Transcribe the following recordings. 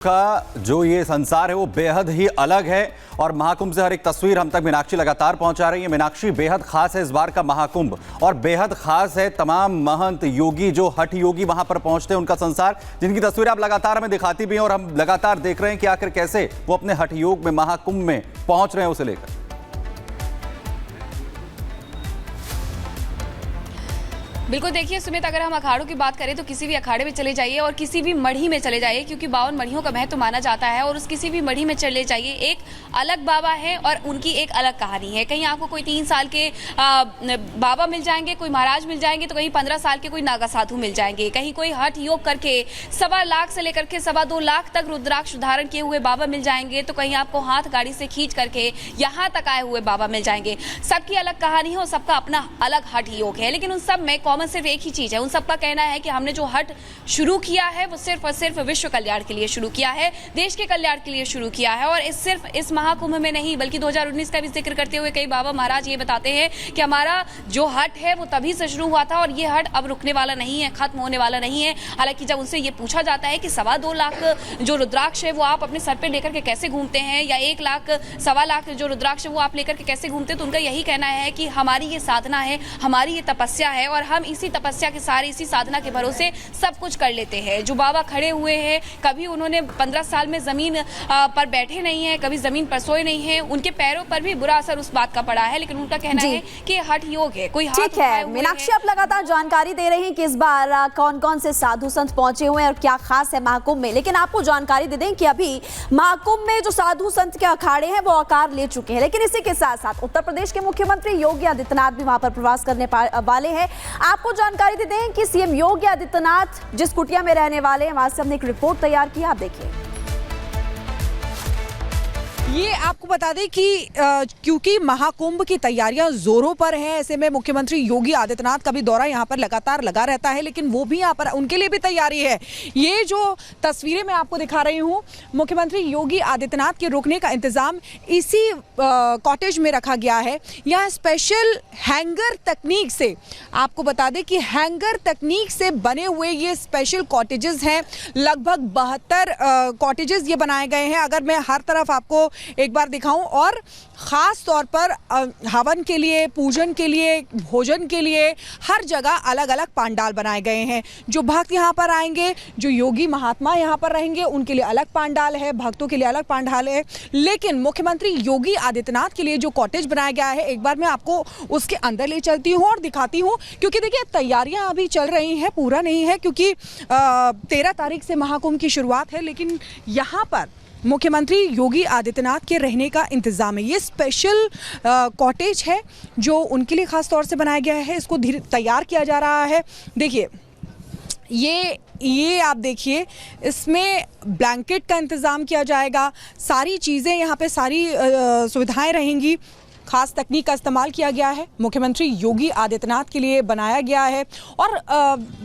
का जो ये संसार है वो बेहद ही अलग है और महाकुंभ से हर एक तस्वीर हम तक मीनाक्षी लगातार पहुंचा रही है। मीनाक्षी, बेहद खास है इस बार का महाकुंभ और बेहद खास है तमाम महंत योगी जो हठ योगी वहां पर पहुंचते हैं, उनका संसार, जिनकी तस्वीरें आप लगातार हमें दिखाती भी हैं और हम लगातार देख रहे हैं कि आखिर कैसे वो अपने हठ योग में महाकुंभ में पहुंच रहे हैं उसे लेकर। बिल्कुल, देखिए सुमित, अगर हम अखाड़ों की बात करें तो किसी भी अखाड़े में चले जाइए और किसी भी मढ़ी में चले जाइए, क्योंकि 52 मढ़ियों का महत्व माना जाता है और उस किसी भी मढ़ी में चले जाइए, एक अलग बाबा है और उनकी एक अलग कहानी है। कहीं आपको कोई 3 साल के बाबा मिल जाएंगे, कोई महाराज मिल जाएंगे, तो कहीं 15 साल के कोई नागा साधु मिल जाएंगे, कहीं कोई हठ योग करके 1.25 लाख से लेकर के 2.25 लाख तक रुद्राक्ष धारण किए हुए बाबा मिल जाएंगे, तो कहीं आपको हाथ गाड़ी से खींच करके यहाँ तक आए हुए बाबा मिल जाएंगे। सबकी अलग कहानी है और सबका अपना अलग हठ योग है, लेकिन उन सब में कॉमन सिर्फ एक ही चीज है। उन सबका कहना है कि हमने जो हट शुरू किया है वो सिर्फ और सिर्फ विश्व कल्याण के लिए शुरू किया है, देश के कल्याण के लिए शुरू किया है। और सिर्फ इस महाकुंभ में नहीं बल्कि 2019 का भी जिक्र करते हुए कई बाबा महाराज ये बताते हैं कि हमारा जो हट है वो तभी से शुरू हुआ था और ये हट अब रुकने वाला नहीं है, खत्म होने वाला नहीं है। हालांकि जब उनसे ये पूछा जाता है कि 2.25 लाख जो रुद्राक्ष है वो आप अपने सर पे लेकर के कैसे घूमते हैं, या 1 लाख 1.25 लाख जो रुद्राक्ष है वो आप लेकर के कैसे घूमते हैं, तो उनका यही कहना है कि हमारी ये साधना है, हमारी ये तपस्या है और हम इसी तपस्या के सारे इसी साधना के भरोसे सब कुछ कर लेते हैं। जो बाबा खड़े हुए हैं, कभी उन्होंने 15 साल में जमीन पर बैठे नहीं है, कभी जमीन पर सोए नहीं है, उनके पैरों पर भी बुरा असर उस बात का पड़ा है, लेकिन उनका कहना है कि हठ योग है। कोई ठीक है मीनाक्षी, आप लगातार जानकारी दे रहे हैं कि इस बार कौन कौन से साधु संत पहुंचे हुए हैं और क्या खास है महाकुंभ में, लेकिन आपको जानकारी दे दें कि अभी महाकुंभ में जो साधु संत के अखाड़े हैं वो आकार ले चुके हैं, लेकिन इसी के साथ साथ उत्तर प्रदेश के मुख्यमंत्री योगी आदित्यनाथ भी वहां पर प्रवास करने वाले हैं। आपको जानकारी दे दें कि सीएम योगी आदित्यनाथ जिस कुटिया में रहने वाले हैं वहां से हमने एक रिपोर्ट तैयार की, आप देखिए। ये आपको बता दें कि क्योंकि महाकुंभ की तैयारियां जोरों पर हैं, ऐसे में मुख्यमंत्री योगी आदित्यनाथ का भी दौरा यहां पर लगातार लगा रहता है, लेकिन वो भी यहां पर उनके लिए भी तैयारी है। ये जो तस्वीरें मैं आपको दिखा रही हूं, मुख्यमंत्री योगी आदित्यनाथ के रुकने का इंतजाम इसी कॉटेज में रखा गया है। यहाँ स्पेशल हैंगर तकनीक से, आपको बता दें कि हैंगर तकनीक से बने हुए ये स्पेशल कॉटेजेस हैं। लगभग 72 कॉटेजेस ये बनाए गए हैं। अगर मैं हर तरफ आपको एक बार दिखाऊं, और खास तौर पर हवन के लिए, पूजन के लिए, भोजन के लिए हर जगह अलग अलग पांडाल बनाए गए हैं। जो भक्त यहाँ पर आएंगे, जो योगी महात्मा यहाँ पर रहेंगे, उनके लिए अलग पांडाल है, भक्तों के लिए अलग पांडाल है। लेकिन मुख्यमंत्री योगी आदित्यनाथ के लिए जो कॉटेज बनाया गया है, एक बार मैं आपको उसके अंदर ले चलती हूँ और दिखाती हूँ, क्योंकि देखिए तैयारियां अभी चल रही हैं, पूरा नहीं है, क्योंकि 13 तारीख से महाकुंभ की शुरुआत है, लेकिन यहाँ पर मुख्यमंत्री योगी आदित्यनाथ के रहने का इंतजाम है। ये स्पेशल कॉटेज है जो उनके लिए खास तौर से बनाया गया है, इसको तैयार किया जा रहा है। देखिए ये आप देखिए, इसमें ब्लैंकेट का इंतज़ाम किया जाएगा, सारी चीज़ें यहाँ पे, सारी सुविधाएं रहेंगी। खास तकनीक का इस्तेमाल किया गया है, मुख्यमंत्री योगी आदित्यनाथ के लिए बनाया गया है। और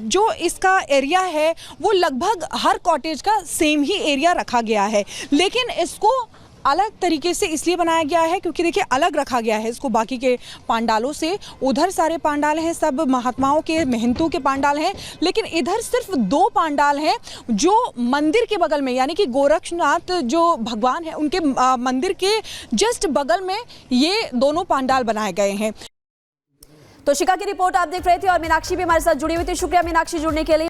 जो इसका एरिया है वो लगभग हर कॉटेज का सेम ही एरिया रखा गया है, लेकिन इसको अलग तरीके से इसलिए बनाया गया है क्योंकि देखिए अलग रखा गया है इसको बाकी के पांडालों से। उधर सारे पांडाल हैं, सब महात्माओं के, महंतों के पांडाल हैं, लेकिन इधर सिर्फ 2 पांडाल हैं जो मंदिर के बगल में, यानी कि गोरक्षनाथ जो भगवान है उनके मंदिर के जस्ट बगल में ये दोनों पांडाल बनाए गए हैं। तो शिका की रिपोर्ट आप देख रहे थे और मीनाक्षी भी हमारे साथ जुड़ी हुई थी। शुक्रिया मीनाक्षी जुड़ने के लिए।